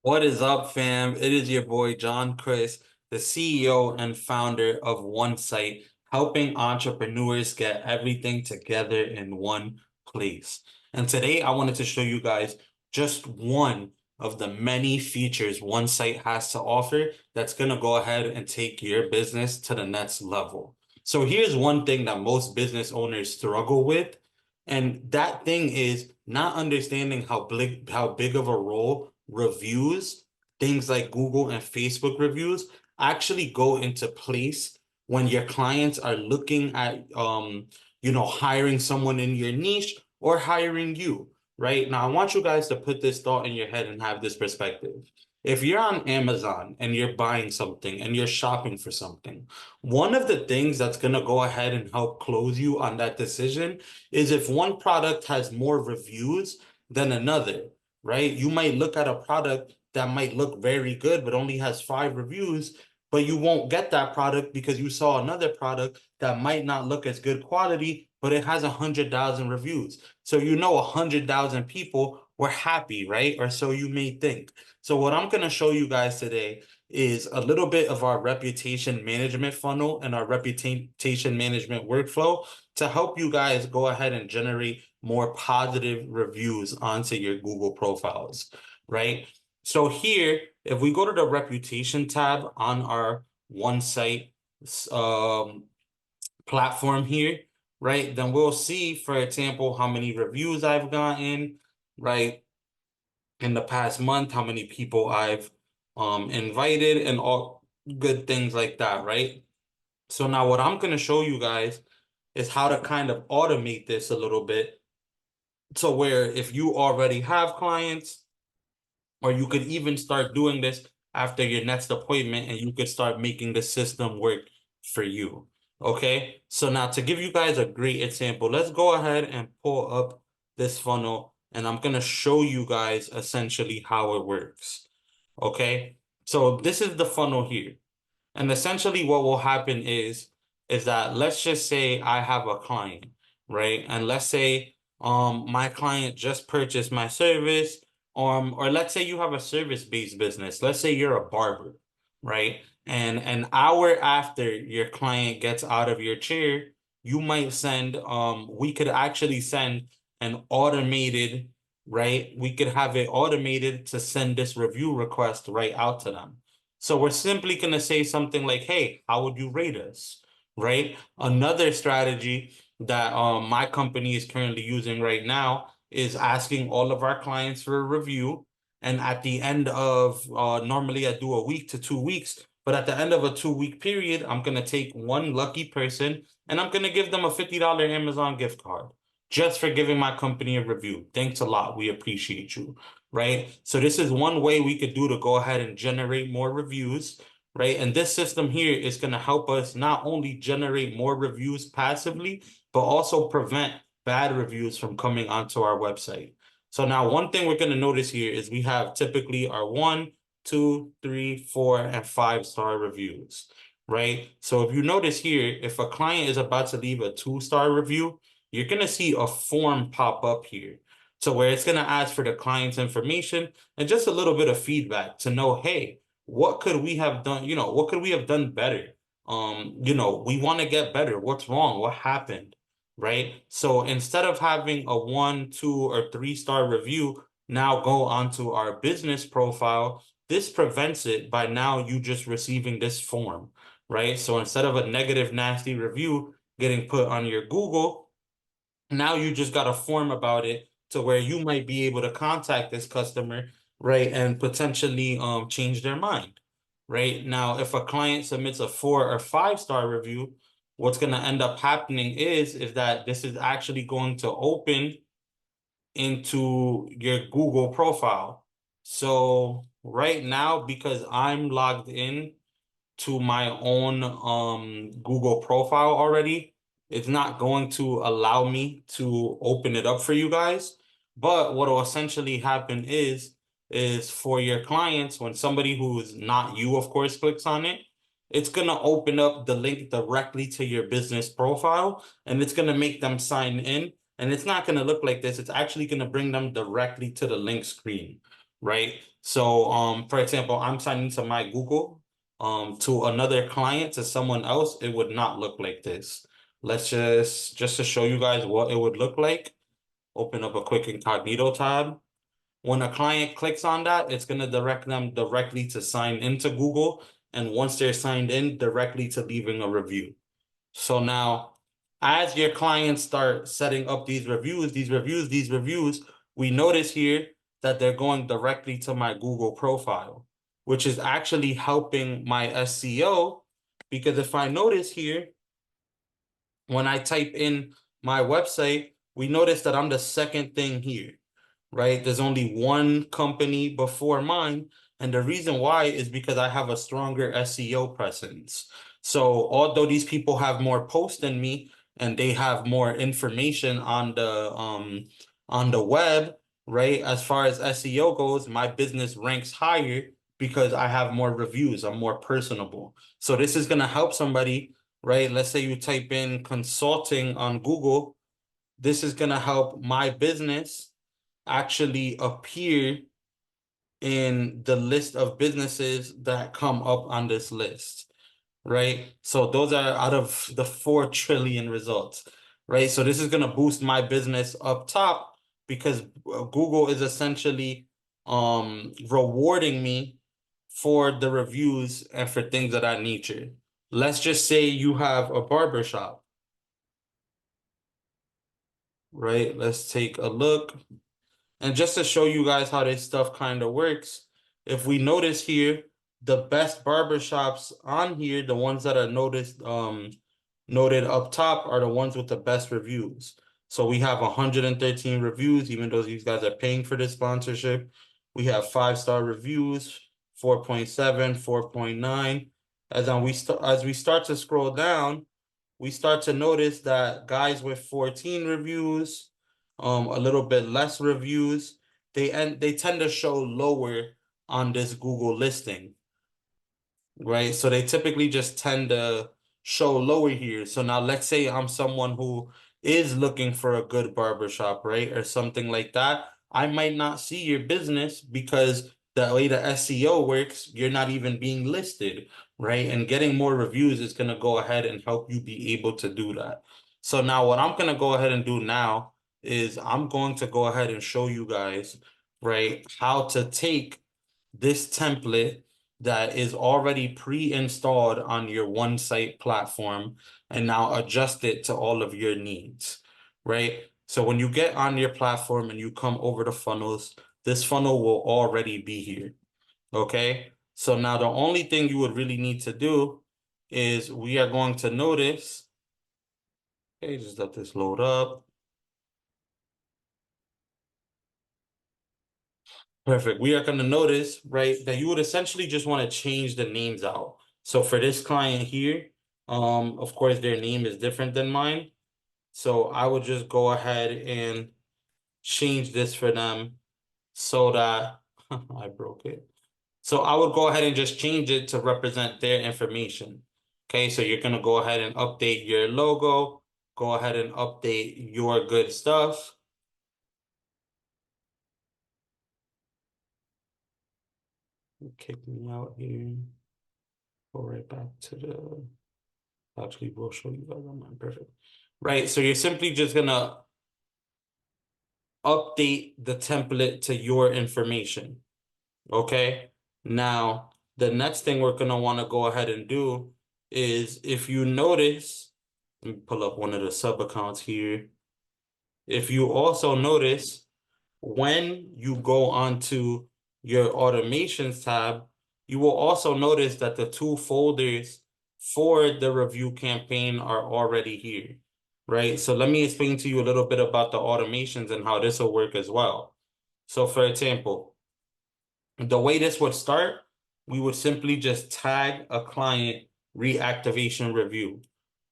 What is up, fam? It is your boy John Chris, the CEO and founder of OneSite, helping entrepreneurs get everything together in one place. And today I wanted to show you guys just one of the many features OneSite has to offer that's going to go ahead and take your business to the next level. So here's one thing that most business owners struggle with, and that thing is not understanding how big of a role reviews, things like Google and Facebook reviews, actually go into place when your clients are looking at hiring someone in your niche or hiring you, right? Now, I want you guys to put this thought in your head and have this perspective. If you're on Amazon and you're buying something and you're shopping for something, one of the things that's going to go ahead and help close you on that decision is if one product has more reviews than another, right? You might look at a product that might look very good, but only has 5 reviews, but you won't get that product because you saw another product that might not look as good quality, but it has 100,000 reviews. So 100,000 people were happy, right? Or so you may think. So what I'm going to show you guys today is a little bit of our reputation management funnel and our reputation management workflow to help you guys go ahead and generate more positive reviews onto your Google profiles, right? So here, if we go to the reputation tab on our OneSite um, platform here, right, then we'll see, for example, how many reviews I've gotten, right, in the past month, how many people I've invited, and all good things like that, right? So now what I'm going to show you guys is how to kind of automate this a little bit to where if you already have clients, or you could even start doing this after your next appointment and you could start making the system work for you. Okay. So now to give you guys a great example, let's go ahead and pull up this funnel and I'm going to show you guys essentially how it works. Okay. So this is the funnel here. And essentially what will happen is that let's just say I have a client, right? And let's say my client just purchased my service, or let's say you have a service-based business. Let's say you're a barber, right? And an hour after your client gets out of your chair, you might send we could actually send an automated, right? We could have it automated to send this review request right out to them. So we're simply going to say something like, hey, how would you rate us? Right? Another strategy that my company is currently using right now is asking all of our clients for a review. And at the end of, normally I do a week to 2 weeks, but at the end of a 2 week period, I'm going to take one lucky person and I'm going to give them a $50 Amazon gift card just for giving my company a review. Thanks a lot. We appreciate you, right? So this is one way we could do to go ahead and generate more reviews, right? And this system here is going to help us not only generate more reviews passively, but also prevent bad reviews from coming onto our website. So now one thing we're going to notice here is we have typically our 1, 2, 3, 4, and 5 star reviews, right? So if you notice here, if a client is about to leave a 2 star review, you're going to see a form pop up here. So where it's going to ask for the client's information and just a little bit of feedback to know, hey, what could we have done? What could we have done better? We want to get better. What's wrong? What happened? Right? So instead of having a 1, 2, or 3 star review now go onto our business profile, this prevents it by now you just receiving this form, right? So instead of a negative, nasty review getting put on your Google, now you just got a form about it to where you might be able to contact this customer, right, and potentially change their mind, right? Now, if a client submits a 4 or 5 star review, what's going to end up happening is that this is actually going to open into your Google profile. So right now, because I'm logged in to my own Google profile already, it's not going to allow me to open it up for you guys. But what will essentially happen is for your clients, when somebody who's not you, of course, clicks on it, it's going to open up the link directly to your business profile and it's going to make them sign in. And it's not going to look like this. It's actually going to bring them directly to the link screen, right? So for example, I'm signing to my Google to another client, to someone else, it would not look like this. Let's just to show you guys what it would look like, open up a quick incognito tab. When a client clicks on that, it's going to direct them directly to sign into Google. And once they're signed in, directly to leaving a review. So now, as your clients start setting up these reviews, we notice here that they're going directly to my Google profile, which is actually helping my SEO. Because if I notice here, when I type in my website, we notice that I'm the second thing here, right? There's only one company before mine. And the reason why is because I have a stronger SEO presence. So although these people have more posts than me and they have more information on the web, right? As far as SEO goes, my business ranks higher because I have more reviews. I'm more personable. So this is gonna help somebody, right? Let's say you type in consulting on Google. This is gonna help my business actually appear in the list of businesses that come up on this list, right? So those are out of the 4 trillion results, right? So this is going to boost my business up top because Google is essentially rewarding me for the reviews and for things of that nature. Let's just say you have a barber shop, right? Let's take a look. And just to show you guys how this stuff kind of works, if we notice here, the best barbershops on here, the ones that are noted up top, are the ones with the best reviews. So we have 113 reviews, even though these guys are paying for this sponsorship. We have 5-star reviews, 4.7, 4.9. As we start to scroll down, we start to notice that guys with 14 reviews, a little bit less reviews, they tend to show lower on this Google listing, right? So they typically just tend to show lower here. So now let's say I'm someone who is looking for a good barbershop, right? Or something like that. I might not see your business because the way the SEO works, you're not even being listed, right? And getting more reviews is going to go ahead and help you be able to do that. So now what I'm going to go ahead and do now is I'm going to go ahead and show you guys, right, how to take this template that is already pre-installed on your one site platform and now adjust it to all of your needs, right? So when you get on your platform and you come over to funnels, this funnel will already be here, okay? So now the only thing you would really need to do is we are going to notice, okay, just let this load up. Perfect. We are going to notice, right, that you would essentially just want to change the names out. So for this client here, of course, their name is different than mine. So I would just go ahead and change this for them so that I broke it. So I would go ahead and just change it to represent their information. Okay, so you're going to go ahead and update your logo, go ahead and update your good stuff. Kick me out here. Go right back to the, actually we'll show you guys on mine. Perfect. Right, so you're simply just gonna update the template to your information. Okay. Now, the next thing we're gonna want to go ahead and do is, if you notice, let me pull up one of the sub accounts here. If you also notice, when you go onto your automations tab, you will also notice that the 2 folders for the review campaign are already here, right? So let me explain to you a little bit about the automations and how this will work as well. So for example, the way this would start, we would simply just tag a client reactivation review.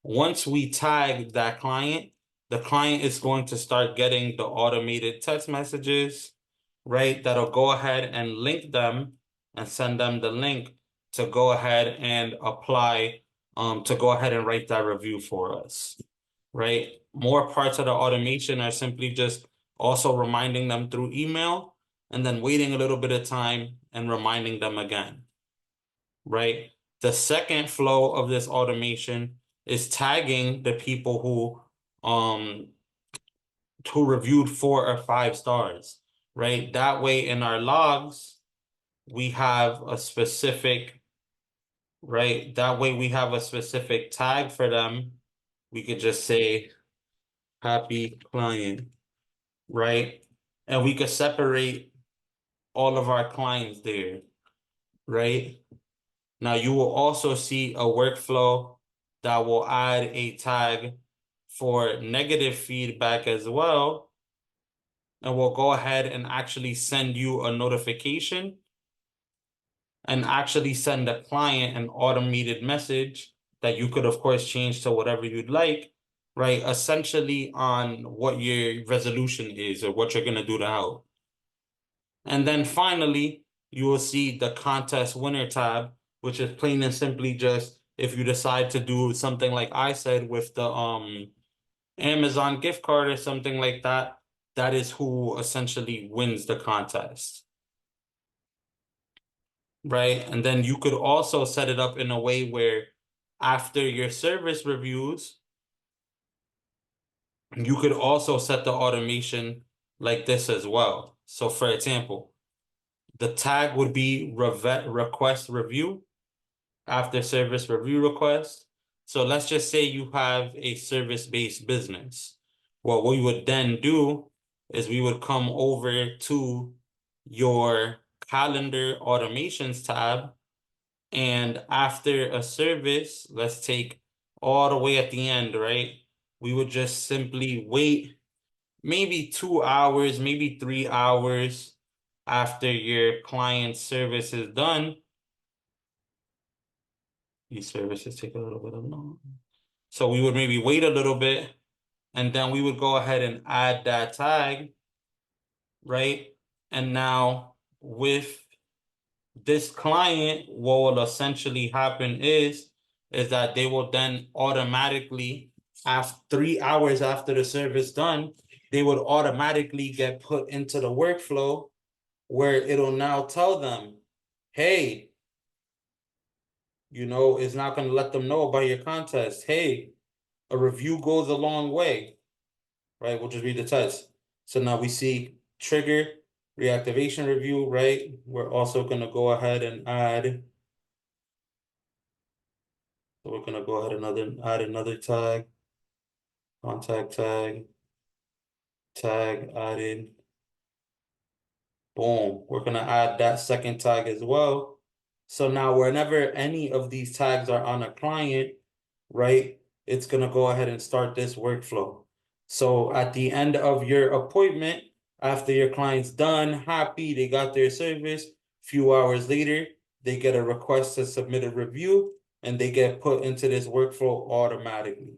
Once we tag that client, the client is going to start getting the automated text messages, right? That'll go ahead and link them and send them the link to go ahead and apply, to go ahead and write that review for us, right? More parts of the automation are simply just also reminding them through email and then waiting a little bit of time and reminding them again, right? The second flow of this automation is tagging the people who reviewed 4 or 5 stars, right? That way in our logs, we have a specific, right? That way we have a specific tag for them. We could just say happy client, right? And we could separate all of our clients there, right? Now you will also see a workflow that will add a tag for negative feedback as well. And we'll go ahead and actually send you a notification and actually send the client an automated message that you could, of course, change to whatever you'd like, right? Essentially on what your resolution is or what you're going to do to help. And then finally, you will see the contest winner tab, which is plain and simply just if you decide to do something like I said with the Amazon gift card or something like that, that is who essentially wins the contest. Right? And then you could also set it up in a way where after your service reviews, you could also set the automation like this as well. So for example, the tag would be request review after service review request. So let's just say you have a service-based business. What we would then do is we would come over to your calendar automations tab. And after a service, let's take all the way at the end, right? We would just simply wait maybe 2 hours, maybe 3 hours after your client's service is done. These services take a little bit of long. So we would maybe wait a little bit and then we would go ahead and add that tag, right? And now with this client, what will essentially happen is that they will then automatically, after 3 hours after the service done, they would automatically get put into the workflow where it'll now tell them, hey, it's not going to let them know about your contest. Hey, a review goes a long way, right? We'll just read the text. So now we see trigger reactivation review, right? We're also going to go ahead and add. So we're gonna go ahead and add another tag, contact tag added. Boom. We're gonna add that second tag as well. So now whenever any of these tags are on a client, right, it's gonna go ahead and start this workflow. So at the end of your appointment, after your client's done, happy, they got their service, few hours later, they get a request to submit a review and they get put into this workflow automatically.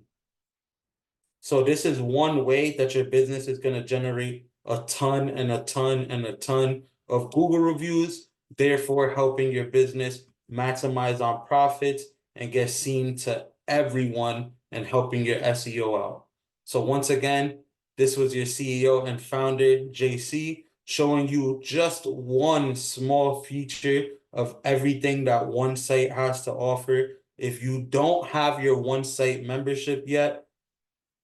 So this is one way that your business is going to generate a ton and a ton and a ton of Google reviews, therefore helping your business maximize on profits and get seen to everyone and helping your SEO out. So once again, this was your CEO and founder, JC, showing you just one small feature of everything that One Site has to offer. If you don't have your One Site membership yet,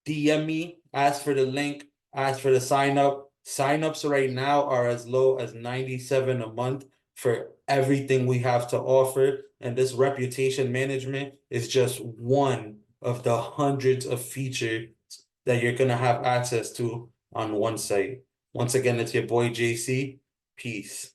DM me, ask for the link, ask for the sign up. Sign-ups right now are as low as 97 a month for everything we have to offer. And this reputation management is just one of the hundreds of features that you're going to have access to on One Site. Once again, it's your boy JC. Peace.